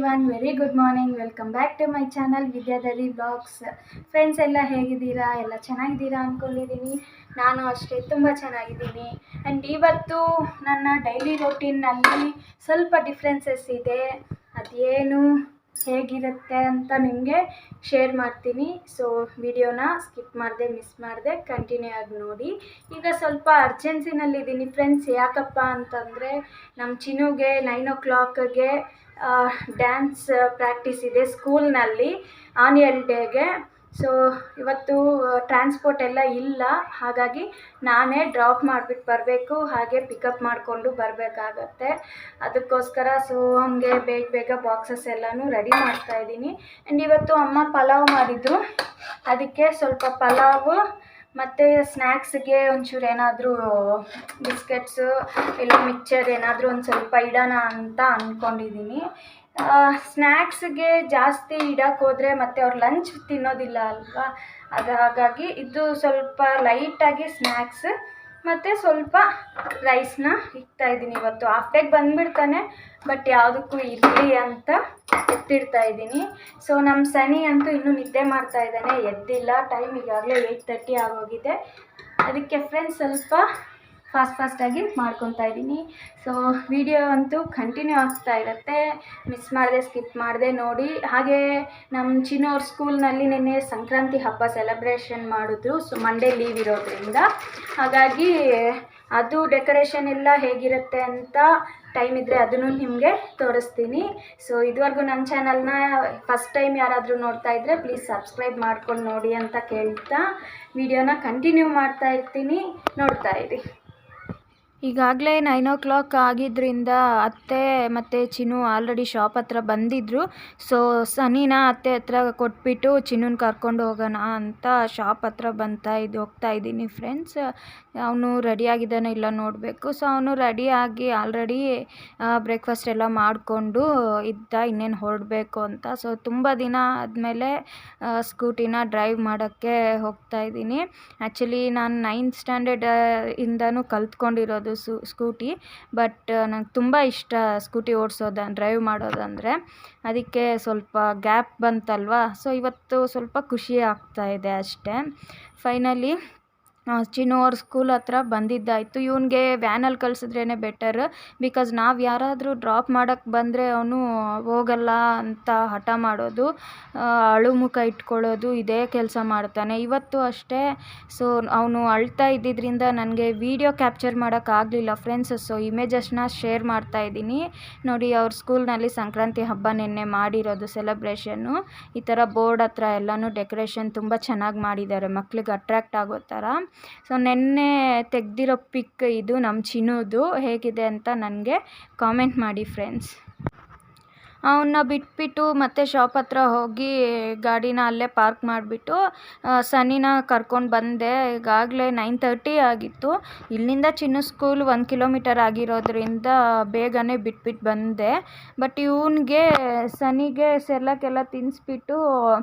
Everyone, very good morning. Welcome back to my channel Vidyadhari blogs. Friends ಎಲ್ಲ ಹೇಗಿದ್ದೀರಾ? ಎಲ್ಲ ಚೆನ್ನಾಗಿದ್ದೀರಾ ಅಂದ್ಕೊಂಡಿದ್ದೀನಿ. ನಾನು ಅಷ್ಟೇ ತುಂಬ ಚೆನ್ನಾಗಿದ್ದೀನಿ. ಆ್ಯಂಡ್ ಇವತ್ತು ನನ್ನ ಡೈಲಿ ರೊಟೀನ್ನಲ್ಲಿ ಸ್ವಲ್ಪ ಡಿಫ್ರೆನ್ಸಸ್ ಇದೆ. ಅದೇನು ಹೇಗಿರುತ್ತೆ ಅಂತ ನಿಮಗೆ ಶೇರ್ ಮಾಡ್ತೀನಿ. ಸೊ ವಿಡಿಯೋನ ಸ್ಕಿಪ್ ಮಾಡಿದೆ, ಮಿಸ್ ಮಾಡಿದೆ, ಕಂಟಿನ್ಯೂ ಆಗಿ ನೋಡಿ. ಈಗ ಸ್ವಲ್ಪ ಅರ್ಜೆನ್ಸಿನಲ್ಲಿದ್ದೀನಿ ಫ್ರೆಂಡ್ಸ್. ಯಾಕಪ್ಪ ಅಂತಂದರೆ ನಮ್ಮ ಚಿನ್ನುಗೆ 9 o'clockಗೆ ಡ್ಯಾನ್ಸ್ ಪ್ರಾಕ್ಟೀಸ್ ಇದೆ ಸ್ಕೂಲ್ನಲ್ಲಿ ಆನ್ಯುವಲ್ ಡೇಗೆ. ಸೊ ಇವತ್ತು ಟ್ರಾನ್ಸ್ಪೋರ್ಟ್ ಎಲ್ಲ ಇಲ್ಲ, ಹಾಗಾಗಿ ನಾನೇ ಡ್ರಾಪ್ ಮಾಡಿಬಿಟ್ಟು ಬರಬೇಕು, ಹಾಗೆ ಪಿಕಪ್ ಮಾಡಿಕೊಂಡು ಬರಬೇಕಾಗತ್ತೆ. ಅದಕ್ಕೋಸ್ಕರ ಸೊ ಹಂಗೆ ಬೇಗ ಬಾಕ್ಸಸ್ ಎಲ್ಲನೂ ರೆಡಿ ಮಾಡ್ತಾಯಿದ್ದೀನಿ. ಆ್ಯಂಡ್ ಇವತ್ತು ಅಮ್ಮ ಪಲಾವ್ ಮಾಡಿದ್ರು, ಅದಕ್ಕೆ ಸ್ವಲ್ಪ ಪಲಾವು ಮತ್ತು ಸ್ನ್ಯಾಕ್ಸ್ಗೆ ಒಂಚೂರು ಏನಾದರೂ ಬಿಸ್ಕೆಟ್ಸು ಇಲ್ಲ ಮಿಕ್ಚರ್ ಏನಾದರೂ ಒಂದು ಸ್ವಲ್ಪ ಇಡೋಣ ಅಂತ ಅಂದ್ಕೊಂಡಿದ್ದೀನಿ. ಸ್ನ್ಯಾಕ್ಸ್ಗೆ ಜಾಸ್ತಿ ಇಡೋಕ್ಕೆ ಹೋದರೆ ಮತ್ತು ಅವ್ರು ಲಂಚ್ ತಿನ್ನೋದಿಲ್ಲ ಅಲ್ವಾ, ಹಾಗಾಗಿ ಇದು ಸ್ವಲ್ಪ ಲೈಟಾಗಿ ಸ್ನ್ಯಾಕ್ಸ್ ಮತ್ತು ಸ್ವಲ್ಪ ರೈಸ್ನ ಇಡ್ತಾಯಿದ್ದೀನಿ. ಇವತ್ತು ಹಾಫ್ಡೇಗೆ ಬಂದುಬಿಡ್ತಾನೆ, ಬಟ್ ಯಾವುದಕ್ಕೂ ಇರಲಿ ಅಂತ ಎತ್ತಿಡ್ತಾಯಿದ್ದೀನಿ. ಸೊ ನಮ್ಮ ಸನಿ ಅಂತೂ ಇನ್ನೂ ನಿದ್ದೆ ಮಾಡ್ತಾಯಿದ್ದಾನೆ, ಎದ್ದಿಲ್ಲ. ಟೈಮ್ ಈಗಾಗಲೇ 8:30 ಆಗೋಗಿದೆ. ಅದಕ್ಕೆ ಫ್ರೆಂಡ್ಸ್ ಸ್ವಲ್ಪ ಫಾಸ್ಟಾಗಿ ಮಾಡ್ಕೊತಾ ಇದ್ದೀನಿ. ಸೊ ವಿಡಿಯೋ ಅಂತೂ ಕಂಟಿನ್ಯೂ ಆಗ್ತಾ ಇರುತ್ತೆ, ಮಿಸ್ ಮಾಡಿದೆ, ಸ್ಕಿಪ್ ಮಾಡಿದೆ ನೋಡಿ. ಹಾಗೆ ನಮ್ಮ ಚಿನ್ನೋರ್ ಸ್ಕೂಲ್ನಲ್ಲಿ ನಿನ್ನೆ ಸಂಕ್ರಾಂತಿ ಹಬ್ಬ ಸೆಲೆಬ್ರೇಷನ್ ಮಾಡಿದ್ರು. ಸೊ ಮಂಡೇ ಲೀವ್ ಇರೋದ್ರಿಂದ ಹಾಗಾಗಿ ಅದು ಡೆಕೋರೇಷನ್ ಎಲ್ಲ ಹೇಗಿರುತ್ತೆ ಅಂತ ಟೈಮ್ ಇದ್ದರೆ ಅದನ್ನು ನಿಮಗೆ ತೋರಿಸ್ತೀನಿ. ಸೊ ಇದುವರೆಗೂ ನನ್ನ ಚಾನಲ್ನ ಫಸ್ಟ್ ಟೈಮ್ ಯಾರಾದರೂ ನೋಡ್ತಾ ಇದ್ದರೆ ಪ್ಲೀಸ್ ಸಬ್ಸ್ಕ್ರೈಬ್ ಮಾಡ್ಕೊಂಡು ನೋಡಿ ಅಂತ ಕೇಳ್ತಾ ವಿಡಿಯೋನ ಕಂಟಿನ್ಯೂ ಮಾಡ್ತಾ ಇರ್ತೀನಿ, ನೋಡ್ತಾ ಇರಿ. ಈಗಾಗಲೇ 9 o'clock ಆಗಿದ್ದರಿಂದ ಅತ್ತೆ ಮತ್ತು ಚಿನ್ನು ಆಲ್ರೆಡಿ ಶಾಪ್ ಹತ್ರ ಬಂದಿದ್ದರು. ಸೊ ಸನಿನ ಅತ್ತೆ ಹತ್ರ ಕೊಟ್ಬಿಟ್ಟು ಚಿನ್ನೂನ ಕರ್ಕೊಂಡು ಹೋಗೋಣ ಅಂತ ಶಾಪ್ ಹತ್ರ ಹೋಗ್ತಾ ಇದ್ದೀನಿ ಫ್ರೆಂಡ್ಸ್. ಅವನು ರೆಡಿಯಾಗಿದ್ದಾನೆ ಇಲ್ಲ ನೋಡಬೇಕು. ಸೊ ಅವನು ರೆಡಿಯಾಗಿ ಆಲ್ರೆಡಿ ಬ್ರೇಕ್ಫಾಸ್ಟ್ ಎಲ್ಲ ಮಾಡಿಕೊಂಡು ಇನ್ನೇನು ಹೊರಡಬೇಕು ಅಂತ. ಸೊ ತುಂಬ ದಿನ ಆದಮೇಲೆ ಸ್ಕೂಟಿನ ಡ್ರೈವ್ ಮಾಡೋಕ್ಕೆ ಹೋಗ್ತಾ ಇದ್ದೀನಿ. ಆ್ಯಕ್ಚುಲಿ ನಾನು 9th ಸ್ಟ್ಯಾಂಡರ್ಡ್ ಇಂದನೂ ಕಲ್ತ್ಕೊಂಡಿರೋದು ಸ್ಕೂಟಿ, ಬಟ್ ನಂಗೆ ತುಂಬ ಇಷ್ಟ ಸ್ಕೂಟಿ ಡ್ರೈವ್ ಮಾಡೋದಂದರೆ. ಅದಕ್ಕೆ ಸ್ವಲ್ಪ ಗ್ಯಾಪ್ ಬಂತಲ್ವಾ, ಸೊ ಇವತ್ತು ಸ್ವಲ್ಪ ಖುಷಿ ಆಗ್ತಾ ಇದೆ ಅಷ್ಟೇ. ಫೈನಲಿ ಚಿನ್ನು ಅವ್ರ ಸ್ಕೂಲ್ ಹತ್ರ ಬಂದಿದ್ದಾಯಿತು. ಇವನಿಗೆ ವ್ಯಾನಲ್ಲಿ ಕಳಿಸಿದ್ರೇ ಬೆಟರ್, ಬಿಕಾಸ್ ನಾವು ಯಾರಾದರೂ ಡ್ರಾಪ್ ಮಾಡೋಕ್ಕೆ ಬಂದರೆ ಅವನು ಹೋಗಲ್ಲ ಅಂತ ಹಠ ಮಾಡೋದು, ಅಳು ಮುಖ ಇಟ್ಕೊಳ್ಳೋದು, ಇದೇ ಕೆಲಸ ಮಾಡ್ತಾನೆ. ಇವತ್ತು ಅಷ್ಟೇ. ಸೊ ಅವನು ಅಳ್ತಾ ಇದ್ದಿದ್ದರಿಂದ ನನಗೆ ವಿಡಿಯೋ ಕ್ಯಾಪ್ಚರ್ ಮಾಡೋಕ್ಕಾಗಲಿಲ್ಲ ಫ್ರೆಂಡ್ಸ್. ಸೊ ಇಮೇಜಸ್ನ ಶೇರ್ ಮಾಡ್ತಾ ಇದ್ದೀನಿ ನೋಡಿ. ಅವ್ರ ಸ್ಕೂಲ್ನಲ್ಲಿ ಸಂಕ್ರಾಂತಿ ಹಬ್ಬ ನಿನ್ನೆ ಮಾಡಿರೋದು ಸೆಲೆಬ್ರೇಷನ್ನು. ಈ ಥರ ಬೋರ್ಡ್ ಹತ್ರ ಎಲ್ಲನೂ ಡೆಕೋರೇಷನ್ ತುಂಬ ಚೆನ್ನಾಗಿ ಮಾಡಿದ್ದಾರೆ, ಮಕ್ಳಿಗೆ ಅಟ್ರ್ಯಾಕ್ಟ್ ಆಗೋ ಥರ. ಸೊ ನೆನ್ನೆ ತೆಗೆದಿರೋ ಪಿಕ್ ಇದು ನಮ್ಮ ಚಿನ್ನೋದು. ಹೇಗಿದೆ ಅಂತ ನನಗೆ ಕಾಮೆಂಟ್ ಮಾಡಿ ಫ್ರೆಂಡ್ಸ್. ಅವನ್ನ ಬಿಟ್ಬಿಟ್ಟು ಮತ್ತೆ ಶಾಪ್ ಹತ್ರ ಹೋಗಿ ಗಾಡಿನ ಅಲ್ಲೇ ಪಾರ್ಕ್ ಮಾಡಿಬಿಟ್ಟು ಸನಿನ ಕರ್ಕೊಂಡು ಬಂದೆ. ಈಗಾಗಲೇ 9:30 ಆಗಿತ್ತು. ಇಲ್ಲಿಂದ ಚಿನ್ನು ಸ್ಕೂಲ್ 1 ಕಿಲೋಮೀಟರ್ ಆಗಿರೋದ್ರಿಂದ ಬೇಗನೆ ಬಿಟ್ಬಿಟ್ಟು ಬಂದೆ. ಬಟ್ ಇವನಿಗೆ ಸನಿಗೆ ಸೆರ್ಲಾಕೆಲ್ಲ ತಿನ್ನಿಸ್ಬಿಟ್ಟು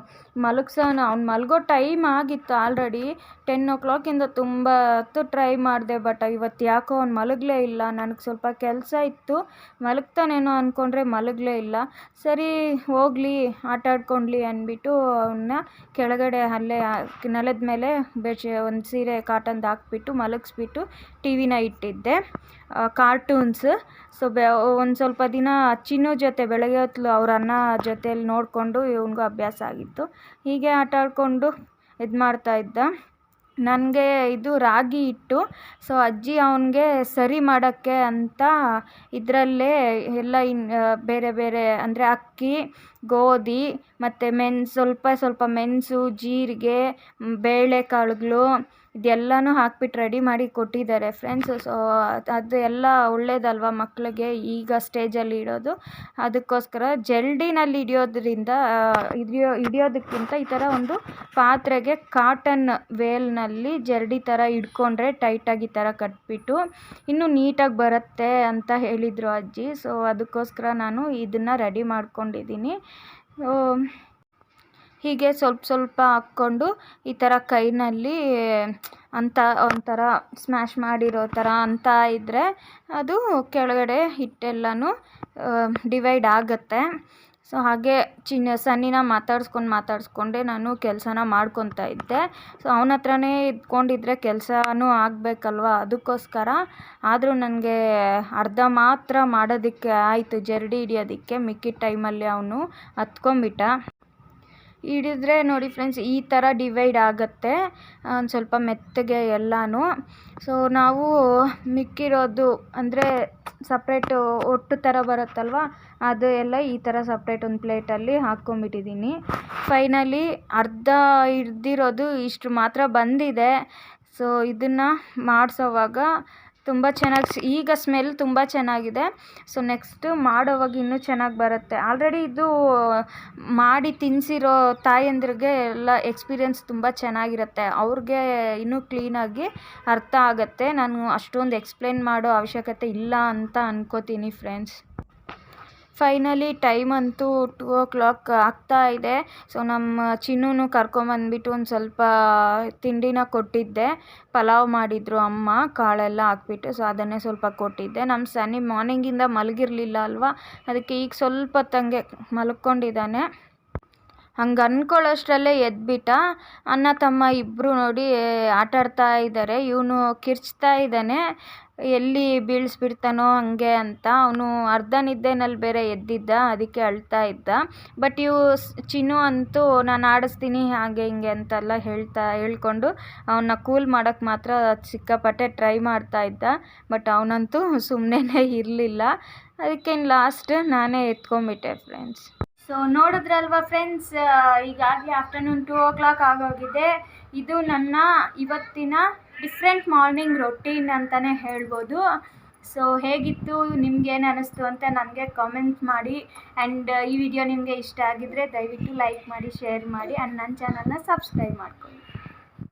ಮಲಗ್ಸೋಣ. ಅವ್ನು ಮಲಗೋ ಟೈಮ್ ಆಗಿತ್ತು ಆಲ್ರೆಡಿ 10 o'clock ತುಂಬ ಹೊತ್ತು ಟ್ರೈ ಮಾಡಿದೆ, ಬಟ್ ಇವತ್ತು ಯಾಕೋ ಅವ್ನು ಮಲಗಲೇ ಇಲ್ಲ. ನನಗೆ ಸ್ವಲ್ಪ ಕೆಲಸ ಇತ್ತು, ಮಲಗ್ತಾನೇನೋ ಅಂದ್ಕೊಂಡ್ರೆ ಮಲಗಲೇ ಇಲ್ಲ. ಸರಿ ಹೋಗಲಿ ಆಟ ಆಡ್ಕೊಂಡ್ಲಿ ಅಂದ್ಬಿಟ್ಟು ಅವನ್ನ ಕೆಳಗಡೆ ಅಲ್ಲೇ ನೆಲದ ಮೇಲೆ ಒಂದು ಸೀರೆ ಕಾಟನ್ದು ಹಾಕ್ಬಿಟ್ಟು ಮಲಗಿಸ್ಬಿಟ್ಟು ಟಿ ವಿನ ಇಟ್ಟಿದ್ದೆ, ಕಾರ್ಟೂನ್ಸ್. ಸೊ ಒಂದು ಸ್ವಲ್ಪ ದಿನ ಚಿನ್ನು ಜೊತೆ ಬೆಳಗ್ಗೆ ಹೊತ್ತು ಅವ್ರ ಅಣ್ಣ ಜೊತೆಯಲ್ಲಿ ನೋಡಿಕೊಂಡು ಇವನಿಗೂ ಅಭ್ಯಾಸ ಆಗಿತ್ತು. ಹೀಗೆ ಆಟ ಆಡಿಕೊಂಡು ಇದು ಮಾಡ್ತಾಯಿದ್ದ. ನನಗೆ ಇದು ರಾಗಿ ಹಿಟ್ಟು. ಸೊ ಅಜ್ಜಿ ಅವನಿಗೆ ಸರಿ ಮಾಡೋಕ್ಕೆ ಅಂತ ಇದರಲ್ಲೇ ಎಲ್ಲ ಬೇರೆ ಬೇರೆ ಅಂದರೆ ಅಕ್ಕಿ, ಗೋಧಿ ಮತ್ತು ಸ್ವಲ್ಪ ಮೆಣಸು, ಜೀರಿಗೆ, ಬೇಳೆಕಾಳುಗಳು ಇದೆಲ್ಲನೂ ಹಾಕ್ಬಿಟ್ಟು ರೆಡಿ ಮಾಡಿ ಕೊಟ್ಟಿದ್ದಾರೆ ಫ್ರೆಂಡ್ಸ್. ಸೊ ಅದು ಎಲ್ಲ ಒಳ್ಳೇದಲ್ವ ಮಕ್ಕಳಿಗೆ ಈಗ ಸ್ಟೇಜಲ್ಲಿ ಇಡೋದು. ಅದಕ್ಕೋಸ್ಕರ ಜಲ್ಡಿನಲ್ಲಿ ಹಿಡಿಯೋದಕ್ಕಿಂತ ಈ ಥರ ಒಂದು ಪಾತ್ರೆಗೆ ಕಾಟನ್ ವೇಲ್ನಲ್ಲಿ ಜರಡಿ ಥರ ಇಟ್ಕೊಂಡ್ರೆ ಟೈಟಾಗಿ ಈ ಥರ ಕಟ್ಬಿಟ್ಟು ಇನ್ನೂ ನೀಟಾಗಿ ಬರುತ್ತೆ ಅಂತ ಹೇಳಿದರು ಅಜ್ಜಿ. ಸೊ ಅದಕ್ಕೋಸ್ಕರ ನಾನು ಇದನ್ನು ರೆಡಿ ಮಾಡ್ಕೊಂಡಿದ್ದೀನಿ. ಹೀಗೆ ಸ್ವಲ್ಪ ಹಾಕ್ಕೊಂಡು ಈ ಥರ ಕೈನಲ್ಲಿ ಅಂತ ಒಂಥರ ಸ್ಮ್ಯಾಶ್ ಮಾಡಿರೋ ಥರ ಅಂತ ಇದ್ದರೆ ಅದು ಕೆಳಗಡೆ ಹಿಟ್ಟೆಲ್ಲನೂ ಡಿವೈಡ್ ಆಗುತ್ತೆ. ಸೊ ಹಾಗೆ ಸನ್ನಿನ ಮಾತಾಡಿಸ್ಕೊಂಡೆ ನಾನು ಕೆಲಸನ ಮಾಡ್ಕೊತಾ ಇದ್ದೆ. ಸೊ ಅವನ ಹತ್ರನೇ ಇದ್ಕೊಂಡಿದ್ರೆ ಕೆಲಸನೂ ಆಗಬೇಕಲ್ವ, ಅದಕ್ಕೋಸ್ಕರ. ಆದರೂ ನನಗೆ ಅರ್ಧ ಮಾತ್ರ ಮಾಡೋದಕ್ಕೆ ಆಯಿತು, ಜರಡಿ ಹಿಡಿಯೋದಕ್ಕೆ. ಮಿಕ್ಕಿದ ಟೈಮಲ್ಲಿ ಅವನು ಹತ್ಕೊಂಬಿಟ್ಟ. ಹಿಡಿದ್ರೆ ನೋಡಿ ಫ್ರೆಂಡ್ಸ್, ಈ ಥರ ಡಿವೈಡ್ ಆಗುತ್ತೆ ಒಂದು ಸ್ವಲ್ಪ ಮೆತ್ತಗೆ ಎಲ್ಲನೂ. ಸೊ ನಾವು ಮಿಕ್ಕಿರೋದು ಅಂದರೆ ಸಪ್ರೇಟು ಒಟ್ಟು ಥರ ಬರುತ್ತಲ್ವ, ಅದು ಎಲ್ಲ ಈ ಥರ ಸಪ್ರೇಟ್ ಒಂದು ಪ್ಲೇಟಲ್ಲಿ ಹಾಕ್ಕೊಂಬಿಟ್ಟಿದ್ದೀನಿ. ಫೈನಲಿ ಅರ್ಧ ಹಿಡ್ದಿರೋದು ಇಷ್ಟು ಮಾತ್ರ ಬಂದಿದೆ. ಸೊ ಇದನ್ನು ಮಾಡಿಸೋವಾಗ ತುಂಬ ಚೆನ್ನಾಗಿ, ಈಗ ಸ್ಮೆಲ್ ತುಂಬ ಚೆನ್ನಾಗಿದೆ. ಸೊ ನೆಕ್ಸ್ಟು ಮಾಡೋವಾಗ ಇನ್ನೂ ಚೆನ್ನಾಗಿ ಬರುತ್ತೆ. ಆಲ್ರೆಡಿ ಇದು ಮಾಡಿ ತಿನ್ನಿಸಿರೋ ತಾಯಂದಿರಿಗೆ ಎಲ್ಲ ಎಕ್ಸ್ಪೀರಿಯೆನ್ಸ್ ತುಂಬ ಚೆನ್ನಾಗಿರುತ್ತೆ. ಅವ್ರಿಗೆ ಇನ್ನೂ ಕ್ಲೀನಾಗಿ ಅರ್ಥ ಆಗುತ್ತೆ. ನಾನು ಅಷ್ಟೊಂದು ಎಕ್ಸ್ಪ್ಲೇನ್ ಮಾಡೋ ಅವಶ್ಯಕತೆ ಇಲ್ಲ ಅಂತ ಅನ್ಕೋತೀನಿ ಫ್ರೆಂಡ್ಸ್. ಫೈನಲಿ ಟೈಮ್ ಅಂತೂ 2 o'clock ಆಗ್ತಾ ಇದೆ. ಸೊ ನಮ್ಮ ಚಿನ್ನೂ ಕರ್ಕೊಂಬಂದ್ಬಿಟ್ಟು ಒಂದು ಸ್ವಲ್ಪ ತಿಂಡಿನ ಕೊಟ್ಟಿದ್ದೆ. ಪಲಾವ್ ಮಾಡಿದರು ಅಮ್ಮ, ಕಾಳೆಲ್ಲ ಹಾಕ್ಬಿಟ್ಟು. ಸೊ ಅದನ್ನೇ ಸ್ವಲ್ಪ ಕೊಟ್ಟಿದ್ದೆ. ನಮ್ಮ ಸನ್ನಿ ಮಾರ್ನಿಂಗಿಂದ ಮಲಗಿರಲಿಲ್ಲ ಅಲ್ವಾ, ಅದಕ್ಕೆ ಈಗ ಸ್ವಲ್ಪ ಹೊತ್ತಂಗೆ ಮಲ್ಕೊಂಡಿದ್ದಾನೆ. ಹಂಗೆ ಅಂದ್ಕೊಳ್ಳೋಷ್ಟರಲ್ಲೇ ಎದ್ಬಿಟ್ಟ. ಅಣ್ಣ ತಮ್ಮ ಇಬ್ಬರು ನೋಡಿ ಆಟಾಡ್ತಾ ಇದ್ದಾರೆ. ಇವನು ಕಿರ್ಚ್ತಾ ಇದ್ದಾನೆ, ಎಲ್ಲಿ ಬೀಳಿಸ್ಬಿಡ್ತಾನೋ ಹಂಗೆ ಅಂತ. ಅವನು ಅರ್ಧ ನಿದ್ದೆನಲ್ಲಿ ಬೇರೆ ಎದ್ದಿದ್ದ, ಅದಕ್ಕೆ ಅಳ್ತಾ ಇದ್ದ. ಬಟ್ ಚಿನ್ನು ಅಂತೂ ನಾನು ಆಡಿಸ್ತೀನಿ ಹಾಗೆ ಹಿಂಗೆ ಅಂತೆಲ್ಲ ಹೇಳ್ಕೊಂಡು ಅವನ್ನ ಕೂಲ್ ಮಾಡೋಕ್ಕೆ ಮಾತ್ರ ಸಿಕ್ಕಾಪಟ್ಟೆ ಟ್ರೈ ಮಾಡ್ತಾ ಇದ್ದ. ಬಟ್ ಅವನಂತೂ ಸುಮ್ಮನೆ ಇರಲಿಲ್ಲ. ಅದಕ್ಕೆ ಲಾಸ್ಟ್ ನಾನೇ ಎತ್ಕೊಂಡ್ಬಿಟ್ಟೆ ಫ್ರೆಂಡ್ಸ್. ಸೊ ನೋಡಿದ್ರಲ್ವ ಫ್ರೆಂಡ್ಸ್, ಈಗಾಗಲೇ ಆಫ್ಟರ್ನೂನ್ 2 o'clock ಆಗೋಗಿದೆ. ಇದು ನನ್ನ ಇವತ್ತಿನ ಡಿಫ್ರೆಂಟ್ ಮಾರ್ನಿಂಗ್ ರೊಟೀನ್ ಅಂತಲೇ ಹೇಳ್ಬೋದು. ಸೊ ಹೇಗಿತ್ತು, ನಿಮ್ಗೇನು ಅನ್ನಿಸ್ತು ಅಂತ ನನಗೆ ಕಾಮೆಂಟ್ ಮಾಡಿ. ಆ್ಯಂಡ್ ಈ ವಿಡಿಯೋ ನಿಮಗೆ ಇಷ್ಟ ಆಗಿದ್ದರೆ ದಯವಿಟ್ಟು ಲೈಕ್ ಮಾಡಿ, ಶೇರ್ ಮಾಡಿ, ಆ್ಯಂಡ್ ನನ್ನ ಚಾನಲ್ನ ಸಬ್ಸ್ಕ್ರೈಬ್ ಮಾಡ್ಕೊಳ್ಳಿ.